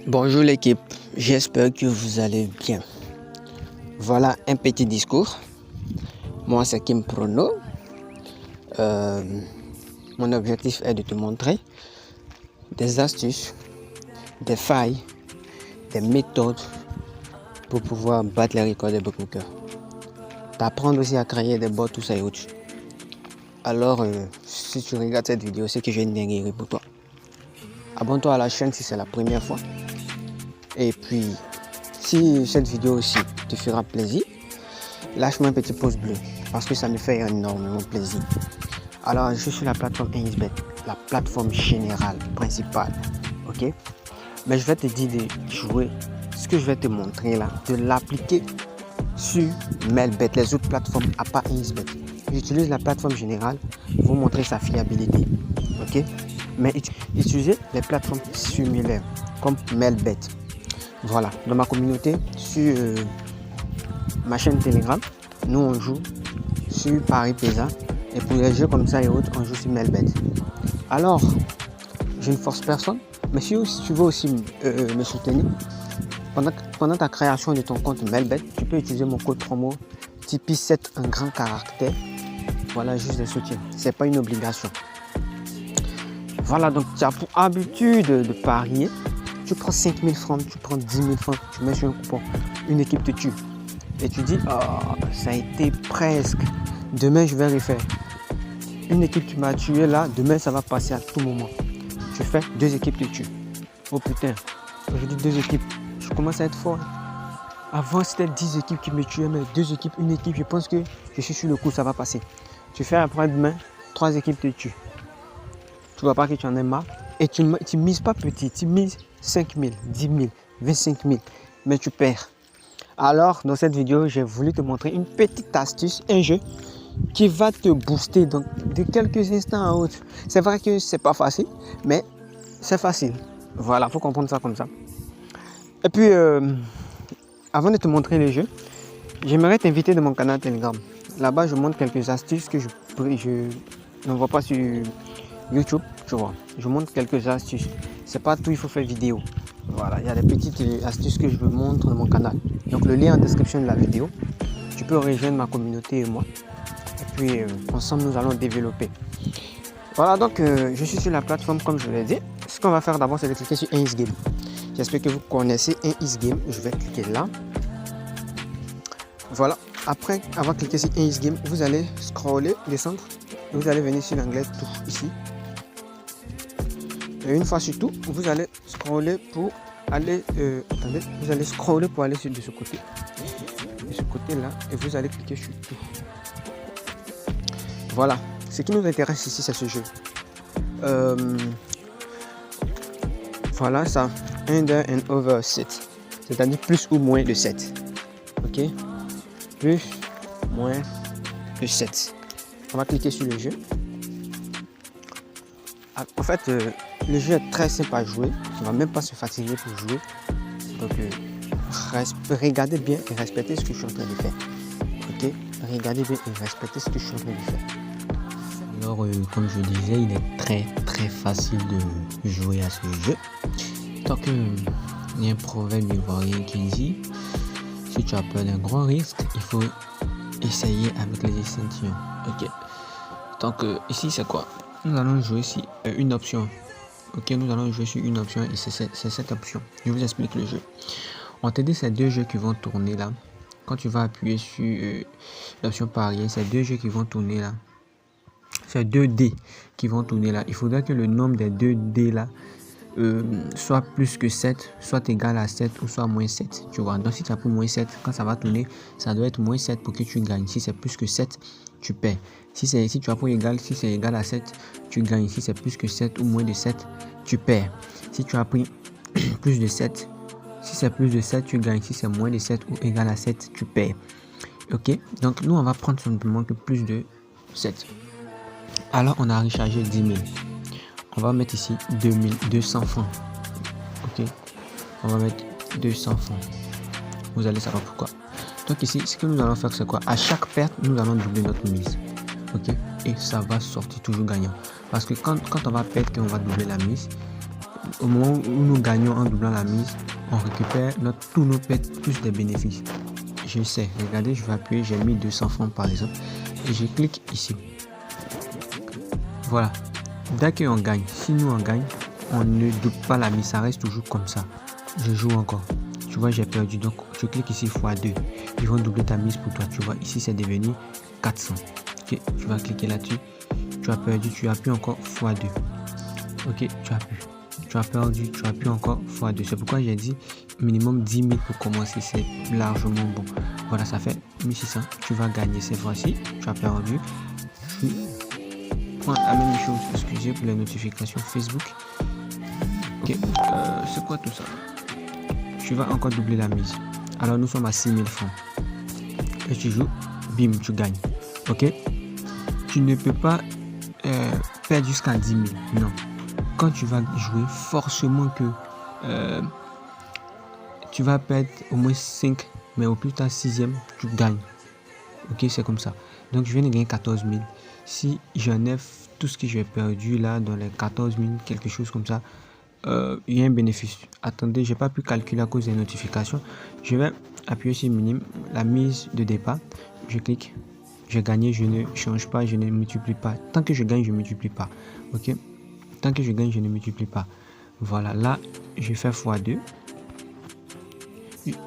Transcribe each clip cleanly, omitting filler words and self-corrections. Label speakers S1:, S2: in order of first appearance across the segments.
S1: Bonjour l'équipe, j'espère que vous allez bien. Voilà un petit discours. Moi c'est Kim Prono. Mon objectif est de te montrer des astuces, des failles, des méthodes pour pouvoir battre les records des bookmakers. T'apprendre aussi à créer des bots, tout ça et autres. Alors si tu regardes cette vidéo, c'est que j'ai une dinguerie pour toi. Abonne-toi à la chaîne si c'est la première fois. Et puis, si cette vidéo aussi te fera plaisir, lâche-moi un petit pouce bleu parce que ça me fait énormément plaisir. Alors, je suis sur la plateforme 1xBet, la plateforme générale, principale, ok? Mais je vais te dire de jouer ce que je vais te montrer là, de l'appliquer sur Melbet, les autres plateformes à part 1xBet. J'utilise la plateforme générale pour vous montrer sa fiabilité, ok? Mais utilisez les plateformes similaires comme Melbet. Voilà, dans ma communauté, sur ma chaîne Telegram, nous on joue sur Paris Pesa et pour les jeux comme ça et autres, on joue sur Melbet. Alors, je ne force personne, mais si tu veux aussi me soutenir, pendant ta création de ton compte Melbet, tu peux utiliser mon code promo Tipeee7 un grand caractère. Voilà, juste des soutiens, c'est pas une obligation. Voilà, donc tu as pour habitude de parier. Tu prends 5 000 francs, tu prends 10 000 francs, tu mets sur un coupon, une équipe te tue. Et tu dis, oh, ça a été presque, demain je vais refaire. Une équipe qui m'a tué là, demain ça va passer à tout moment. Tu fais, 2 équipes te tuent. Oh putain, aujourd'hui 2 équipes, je commence à être fort. Avant c'était 10 équipes qui me tuaient, mais 2 équipes, une équipe, je pense que je suis sur le coup, ça va passer. Tu fais après-demain, 3 équipes te tuent. Tu vois pas que tu en es marre. Et tu ne mises pas petit, tu mises 5 000, 10 000, 25 000, mais tu perds. Alors, dans cette vidéo, j'ai voulu te montrer une petite astuce, un jeu qui va te booster donc, de quelques instants à autre. C'est vrai que c'est pas facile, mais c'est facile. Voilà, il faut comprendre ça comme ça. Et puis, avant de te montrer le jeu, j'aimerais t'inviter dans mon canal Telegram. Là-bas, je montre quelques astuces que je n'envoie pas sur YouTube, tu vois. Je montre quelques astuces. C'est pas tout, il faut faire vidéo. Voilà, il y a des petites astuces que je vous montre dans mon canal. Donc le lien en description de la vidéo. Tu peux rejoindre ma communauté et moi. Et puis ensemble nous allons développer. Voilà, donc je suis sur la plateforme comme je l'ai dit. Ce qu'on va faire d'abord, c'est de cliquer sur 1xGame. J'espère que vous connaissez 1xGame. Je vais cliquer là. Voilà. Après avoir cliqué sur 1xGame, vous allez scroller, descendre. Et vous allez venir sur l'onglet tout ici. Et une fois sur tout, vous allez scroller pour aller attendez, vous allez scroller pour aller sur de ce côté. De ce côté là, et vous allez cliquer sur tout. Voilà. Ce qui nous intéresse ici, c'est ce jeu. Voilà ça. Under and over 7. C'est-à-dire plus ou moins de 7. Ok. Plus, moins de 7. On va cliquer sur le jeu. En fait, le jeu est très simple à jouer. On ne va même pas se fatiguer pour jouer. Donc, regardez bien et respectez ce que je suis en train de faire. Ok? Regardez bien et respectez ce que je suis en train de faire. Alors, comme je disais, il est très facile de jouer à ce jeu. Donc, il y a un proverbe ivoirien qui dit si tu as peur d'un gros risque, il faut essayer avec les échantillons. Ok? Donc, ici, c'est quoi? Nous allons jouer sur une option. Ok, nous allons jouer sur une option et c'est cette option. Je vous explique le jeu. On te dit ces 2 jeux qui vont tourner là. Quand tu vas appuyer sur l'option parier, ces 2 jeux qui vont tourner là. Ces 2 dés qui vont tourner là. Il faudra que le nombre des 2 dés là soit plus que 7, soit égal à 7 ou soit moins 7. Tu vois, donc si tu as pris moins 7, quand ça va tourner, ça doit être moins 7 pour que tu gagnes. Si c'est plus que 7, tu perds. Si tu as pris égal, si c'est égal à 7, tu gagnes. Si c'est plus que 7 ou moins de 7, tu perds. Si tu as pris plus de 7, si c'est plus de 7, tu gagnes. Si c'est moins de 7 ou égal à 7, tu perds. Ok, donc nous on va prendre simplement que plus de 7. Alors on a rechargé 10 000. On va mettre ici 200 francs. Ok, on va mettre 200 francs. Vous allez savoir pourquoi. Donc ici, ce que nous allons faire, c'est quoi? À chaque perte, nous allons doubler notre mise. Ok, et ça va sortir toujours gagnant. Parce que quand on va perdre, qu'on va doubler la mise, au moment où nous gagnons en doublant la mise, on récupère tous nos pets plus des bénéfices. Je sais, regardez, je vais appuyer, j'ai mis 200 francs par exemple, et je clique ici. Voilà, dès qu'on gagne, si nous on gagne, on ne double pas la mise, ça reste toujours comme ça. Je joue encore. Tu vois, j'ai perdu, donc je clique ici x2. Ils vont doubler ta mise pour toi. Tu vois, ici c'est devenu 400. Ok, tu vas cliquer là-dessus. Tu as perdu, tu appuies encore x2. Ok, tu appuies. Tu as perdu, tu appuies encore x2. C'est pourquoi j'ai dit minimum 10 000 pour commencer. C'est largement bon. Voilà, ça fait 1600. Tu vas gagner cette fois-ci. Tu as perdu. Tu prends la même chose. Excusez pour les notifications Facebook. Ok, c'est quoi tout ça? Tu vas encore doubler la mise. Alors nous sommes à 6 000 francs. Et tu joues, bim, tu gagnes. Ok? Tu ne peux pas perdre jusqu'à 10 000. Non. Quand tu vas jouer, forcément que tu vas perdre au moins 5, mais au plus tard 6e, tu gagnes. Ok, c'est comme ça. Donc je viens de gagner 14 000. Si j'enlève tout ce que j'ai perdu là, dans les 14 000, quelque chose comme ça, il y a un bénéfice. Attendez, j'ai pas pu calculer à cause des notifications. Je vais appuyer sur minimum, la mise de départ. Je clique, j'ai gagné, je ne change pas, je ne multiplie pas. Tant que je gagne, je ne multiplie pas. Ok, tant que je gagne, je ne multiplie pas. Voilà, là, je fais x2.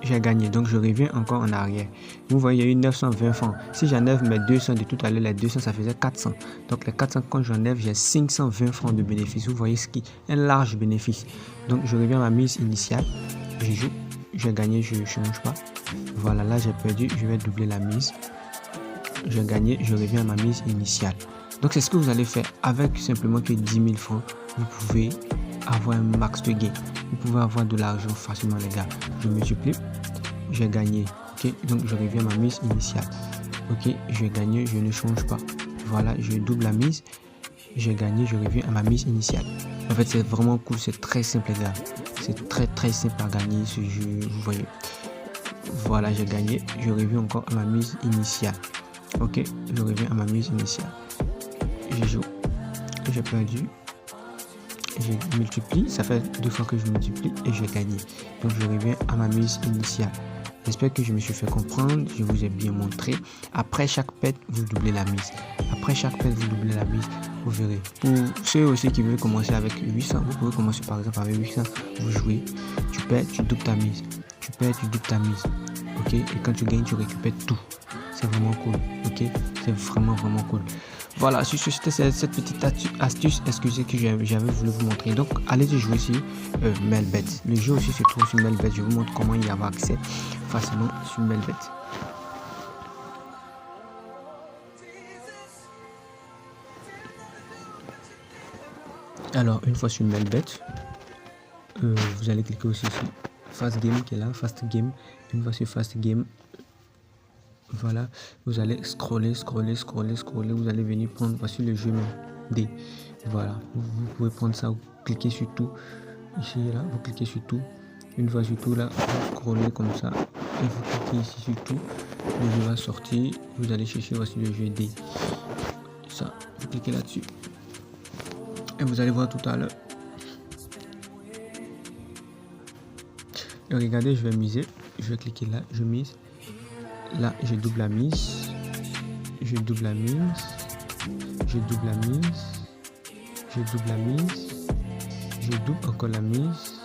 S1: J'ai gagné, donc je reviens encore en arrière. Vous voyez, il y a eu 920 francs. Si j'enlève mes 200 de tout à l'heure, les 200 ça faisait 400. Donc les 400, quand j'enlève, j'ai 520 francs de bénéfice. Vous voyez ce qui est un large bénéfice. Donc je reviens à ma mise initiale. Je joue, j'ai gagné, je ne change pas. Voilà, là j'ai perdu, je vais doubler la mise. J'ai gagné, je reviens à ma mise initiale. Donc c'est ce que vous allez faire avec simplement que 10 000 francs. Vous pouvez avoir un max de gain. Vous pouvez avoir de l'argent facilement, les gars. Je multiplie, j'ai gagné. Ok, donc je reviens à ma mise initiale. Ok, j'ai gagné, je ne change pas. Voilà, je double la mise, j'ai gagné, je reviens à ma mise initiale. En fait, c'est vraiment cool, c'est très simple, les gars. C'est très simple à gagner ce jeu, vous voyez. Voilà, j'ai gagné, je reviens encore à ma mise initiale. Ok, je reviens à ma mise initiale. Je joue, j'ai perdu. Je multiplie, ça fait 2 fois que je multiplie et j'ai gagné. Donc je reviens à ma mise initiale. J'espère que je me suis fait comprendre, je vous ai bien montré. Après chaque pet, vous doublez la mise. Après chaque pet, vous doublez la mise, vous verrez. Pour ceux aussi qui veulent commencer avec 800, vous pouvez commencer par exemple avec 800. Vous jouez, tu perds, tu doubles ta mise. Tu perds, tu doubles ta mise. Ok, et quand tu gagnes, tu récupères tout. C'est vraiment cool. Ok, c'est vraiment cool. Voilà, c'était cette petite astuce, excusez, que j'avais voulu vous montrer. Donc, allez jouer sur Melbet. Le jeu aussi se trouve sur Melbet. Je vous montre comment y avoir accès facilement sur Melbet. Alors, une fois sur Melbet, vous allez cliquer aussi sur Fast Game qui est là, Fast Game. Une fois sur Fast Game, voilà, vous allez scroller, vous allez venir prendre, voici le jeu D. Voilà, vous pouvez prendre ça, vous cliquez sur tout, ici, là, vous cliquez sur tout, une fois sur tout, là, vous scrollez comme ça, et vous cliquez ici sur tout, le jeu va sortir, vous allez chercher, voici le jeu D. Ça, vous cliquez là-dessus, et vous allez voir tout à l'heure. Et regardez, je vais miser, je vais cliquer là, je mise. Là, je double la mise, je double la mise, je double la mise, je double la mise, je double encore la mise.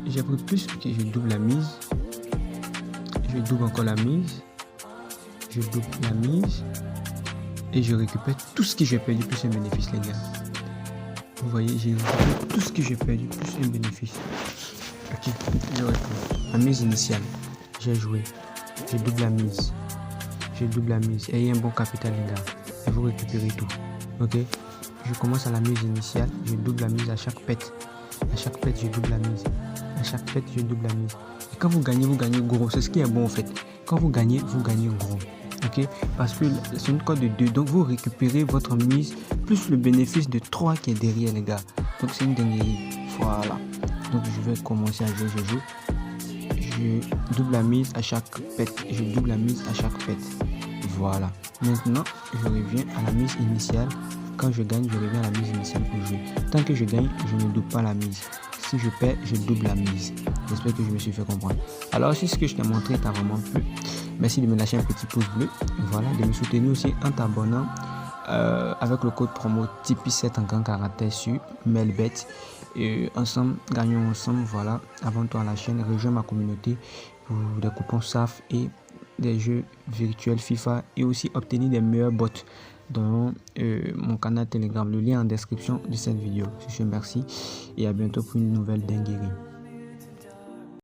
S1: J'ai pris plus que je double la mise, je double encore la mise, je double la mise et je récupère tout ce que j'ai perdu plus un bénéfice, les gars. Vous voyez, j'ai récupéré tout ce que j'ai perdu plus un bénéfice. Ok, je récupère la mise initiale, j'ai joué. Je double la mise. Je double la mise. Ayez un bon capital, les gars. Et vous récupérez tout. Ok. Je commence à la mise initiale. Je double la mise à chaque pet. À chaque pet, je double la mise. À chaque pet, je double la mise. Et quand vous gagnez gros. C'est ce qui est bon en fait. Quand vous gagnez gros. Ok. Parce que c'est une cote de 2. Donc vous récupérez votre mise plus le bénéfice de 3 qui est derrière, les gars. Donc c'est une dinguerie. Voilà. Donc je vais commencer à jouer. Je joue. Je double la mise à chaque pet. Je double la mise à chaque pet. Voilà. Maintenant, je reviens à la mise initiale. quand je gagne, je reviens à la mise initiale pour jouer. Tant que je gagne, je ne double pas la mise. Si je perds, je double la mise. J'espère que je me suis fait comprendre. Alors, si ce que je t'ai montré t'a vraiment plu, merci de me lâcher un petit pouce bleu. Voilà, de me soutenir aussi en t'abonnant avec le code promo Tipeee7 en grand caractère sur Melbet. Et ensemble, gagnons ensemble. Voilà, abonne-toi à la chaîne, rejoins ma communauté pour des coupons SAF et des jeux virtuels FIFA et aussi obtenir des meilleurs bots dans mon canal Telegram. Le lien en description de cette vidéo. Je te remercie et à bientôt pour une nouvelle dinguerie.